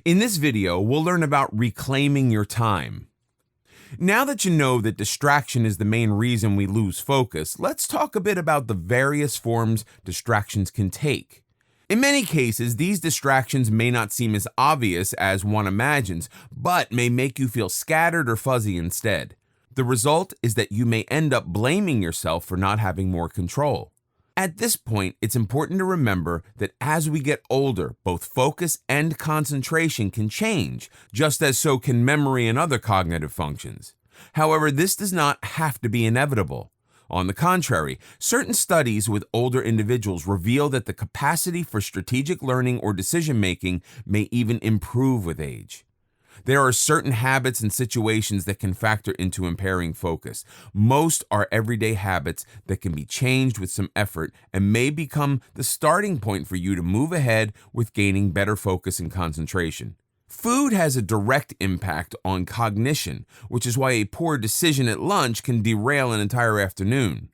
In this video, we'll learn about reclaiming your time. Now that you know that distraction is the main reason we lose focus, let's talk a bit about the various forms distractions can take. In many cases, these distractions may not seem as obvious as one imagines, but may make you feel scattered or fuzzy instead. The result is that you may end up blaming yourself for not having more control. At this point, it's important to remember that as we get older, both focus and concentration can change, just as so can memory and other cognitive functions. However, this does not have to be inevitable. On the contrary, certain studies with older individuals reveal that the capacity for strategic learning or decision-making may even improve with age. There are certain habits and situations that can factor into impairing focus. Most are everyday habits that can be changed with some effort and may become the starting point for you to move ahead with gaining better focus and concentration. Food has a direct impact on cognition, which is why a poor decision at lunch can derail an entire afternoon.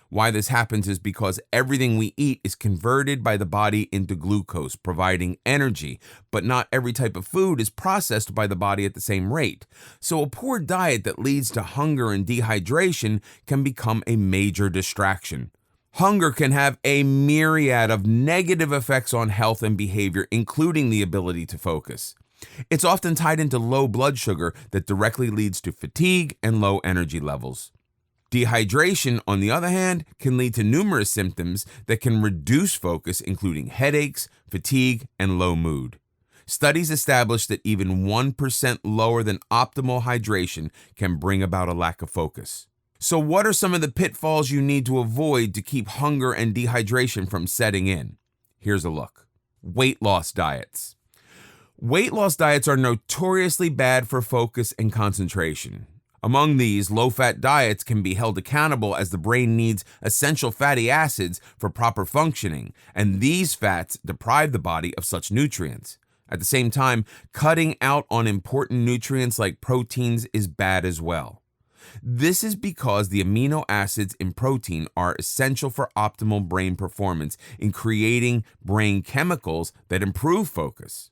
Why this happens is because everything we eat is converted by the body into glucose, providing energy, but not every type of food is processed by the body at the same rate. So a poor diet that leads to hunger and dehydration can become a major distraction. Hunger can have a myriad of negative effects on health and behavior, including the ability to focus. It's often tied into low blood sugar that directly leads to fatigue and low energy levels. Dehydration, on the other hand, can lead to numerous symptoms that can reduce focus, including headaches, fatigue, and low mood. Studies establish that even 1% lower than optimal hydration can bring about a lack of focus. So what are some of the pitfalls you need to avoid to keep hunger and dehydration from setting in? Here's a look. Weight loss diets. Weight loss diets are notoriously bad for focus and concentration. Among these, low-fat diets can be held accountable as the brain needs essential fatty acids for proper functioning, and these fats deprive the body of such nutrients. At the same time, cutting out on important nutrients like proteins is bad as well. This is because the amino acids in protein are essential for optimal brain performance in creating brain chemicals that improve focus.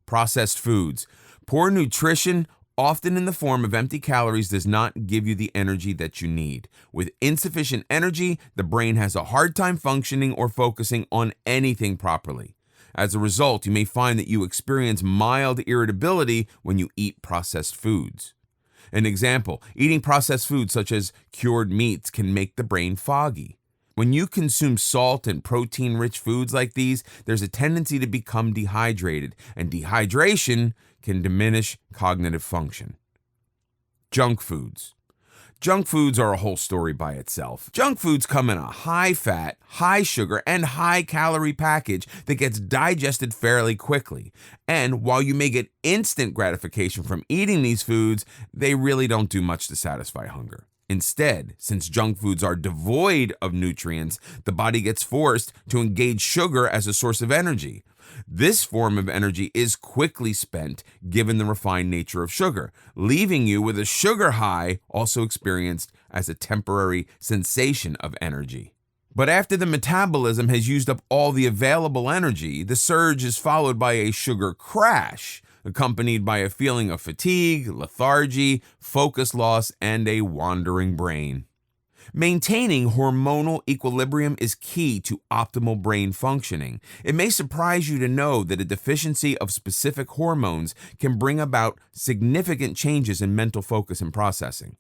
Processed foods. Poor nutrition, often in the form of empty calories, does not give you the energy that you need. With insufficient energy, the brain has a hard time functioning or focusing on anything properly. As a result, you may find that you experience mild irritability when you eat processed foods. An example, eating processed foods such as cured meats can make the brain foggy. When you consume salt and protein-rich foods like these, there's a tendency to become dehydrated, and dehydration can diminish cognitive function. Junk foods. Junk foods are a whole story by itself. Junk foods come in a high-fat, high-sugar, and high-calorie package that gets digested fairly quickly. And while you may get instant gratification from eating these foods, they really don't do much to satisfy hunger. Instead, since junk foods are devoid of nutrients, the body gets forced to engage sugar as a source of energy. This form of energy is quickly spent given the refined nature of sugar, leaving you with a sugar high, also experienced as a temporary sensation of energy. But after the metabolism has used up all the available energy, the surge is followed by a sugar crash, accompanied by a feeling of fatigue, lethargy, focus loss, and a wandering brain. Maintaining hormonal equilibrium is key to optimal brain functioning. It may surprise you to know that a deficiency of specific hormones can bring about significant changes in mental focus and processing.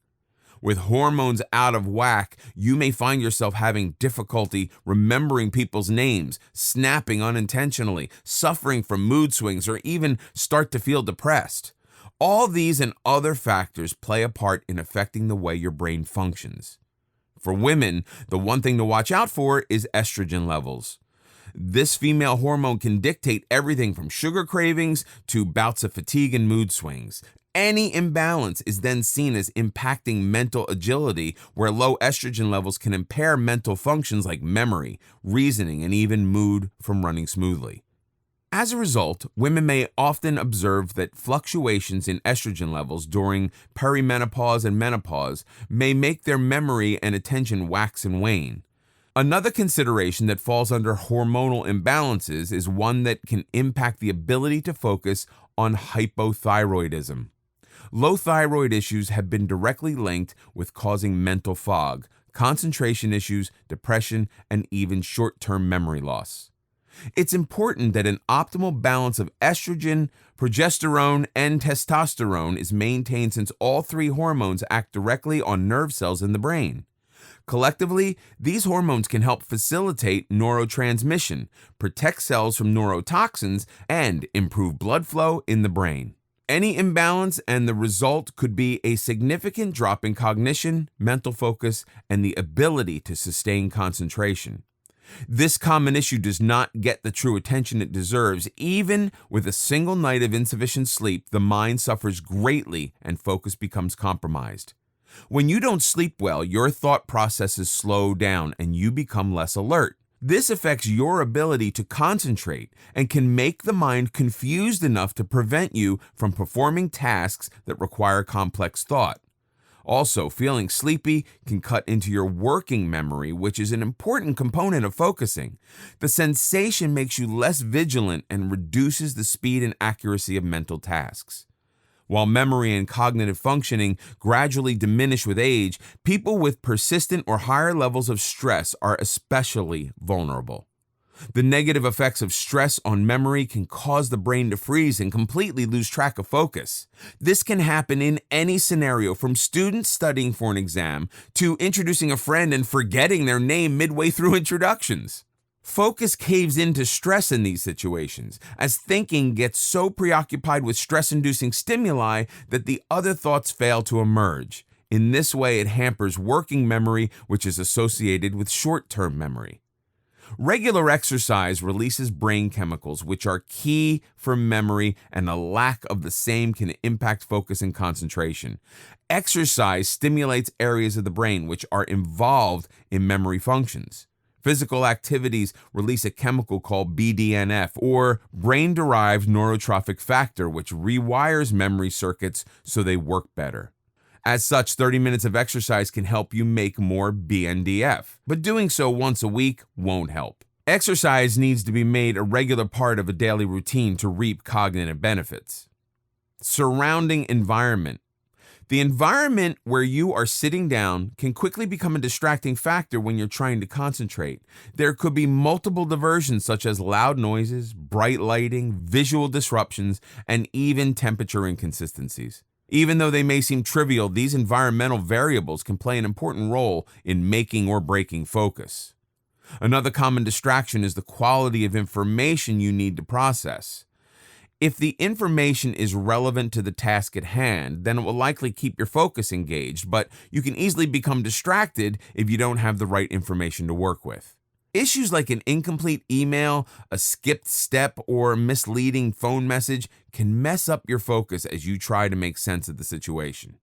With hormones out of whack, you may find yourself having difficulty remembering people's names, snapping unintentionally, suffering from mood swings, or even start to feel depressed. All these and other factors play a part in affecting the way your brain functions. For women, the one thing to watch out for is estrogen levels. This female hormone can dictate everything from sugar cravings to bouts of fatigue and mood swings. Any imbalance is then seen as impacting mental agility, where low estrogen levels can impair mental functions like memory, reasoning, and even mood from running smoothly. As a result, women may often observe that fluctuations in estrogen levels during perimenopause and menopause may make their memory and attention wax and wane. Another consideration that falls under hormonal imbalances is one that can impact the ability to focus on hypothyroidism. Low thyroid issues have been directly linked with causing mental fog, concentration issues, depression, and even short-term memory loss. It's important that an optimal balance of estrogen, progesterone, and testosterone is maintained since all three hormones act directly on nerve cells in the brain. Collectively, these hormones can help facilitate neurotransmission, protect cells from neurotoxins, and improve blood flow in the brain. Any imbalance and the result could be a significant drop in cognition, mental focus, and the ability to sustain concentration. This common issue does not get the true attention it deserves. Even with a single night of insufficient sleep, the mind suffers greatly and focus becomes compromised. When you don't sleep well, your thought processes slow down and you become less alert. This affects your ability to concentrate and can make the mind confused enough to prevent you from performing tasks that require complex thought. Also, feeling sleepy can cut into your working memory, which is an important component of focusing. The sensation makes you less vigilant and reduces the speed and accuracy of mental tasks. While memory and cognitive functioning gradually diminish with age, people with persistent or higher levels of stress are especially vulnerable. The negative effects of stress on memory can cause the brain to freeze and completely lose track of focus. This can happen in any scenario, from students studying for an exam to introducing a friend and forgetting their name midway through introductions. Focus caves into stress in these situations, as thinking gets so preoccupied with stress-inducing stimuli that the other thoughts fail to emerge. In this way, it hampers working memory, which is associated with short-term memory. Regular exercise releases brain chemicals, which are key for memory, and a lack of the same can impact focus and concentration. Exercise stimulates areas of the brain which are involved in memory functions. Physical activities release a chemical called BDNF, or brain-derived neurotrophic factor, which rewires memory circuits so they work better. As such, 30 minutes of exercise can help you make more BNDF, but doing so once a week won't help. Exercise needs to be made a regular part of a daily routine to reap cognitive benefits. Surrounding environment. The environment where you are sitting down can quickly become a distracting factor when you're trying to concentrate. There could be multiple diversions such as loud noises, bright lighting, visual disruptions, and even temperature inconsistencies. Even though they may seem trivial, these environmental variables can play an important role in making or breaking focus. Another common distraction is the quality of information you need to process. If the information is relevant to the task at hand, then it will likely keep your focus engaged, but you can easily become distracted if you don't have the right information to work with. Issues like an incomplete email, a skipped step, or a misleading phone message can mess up your focus as you try to make sense of the situation.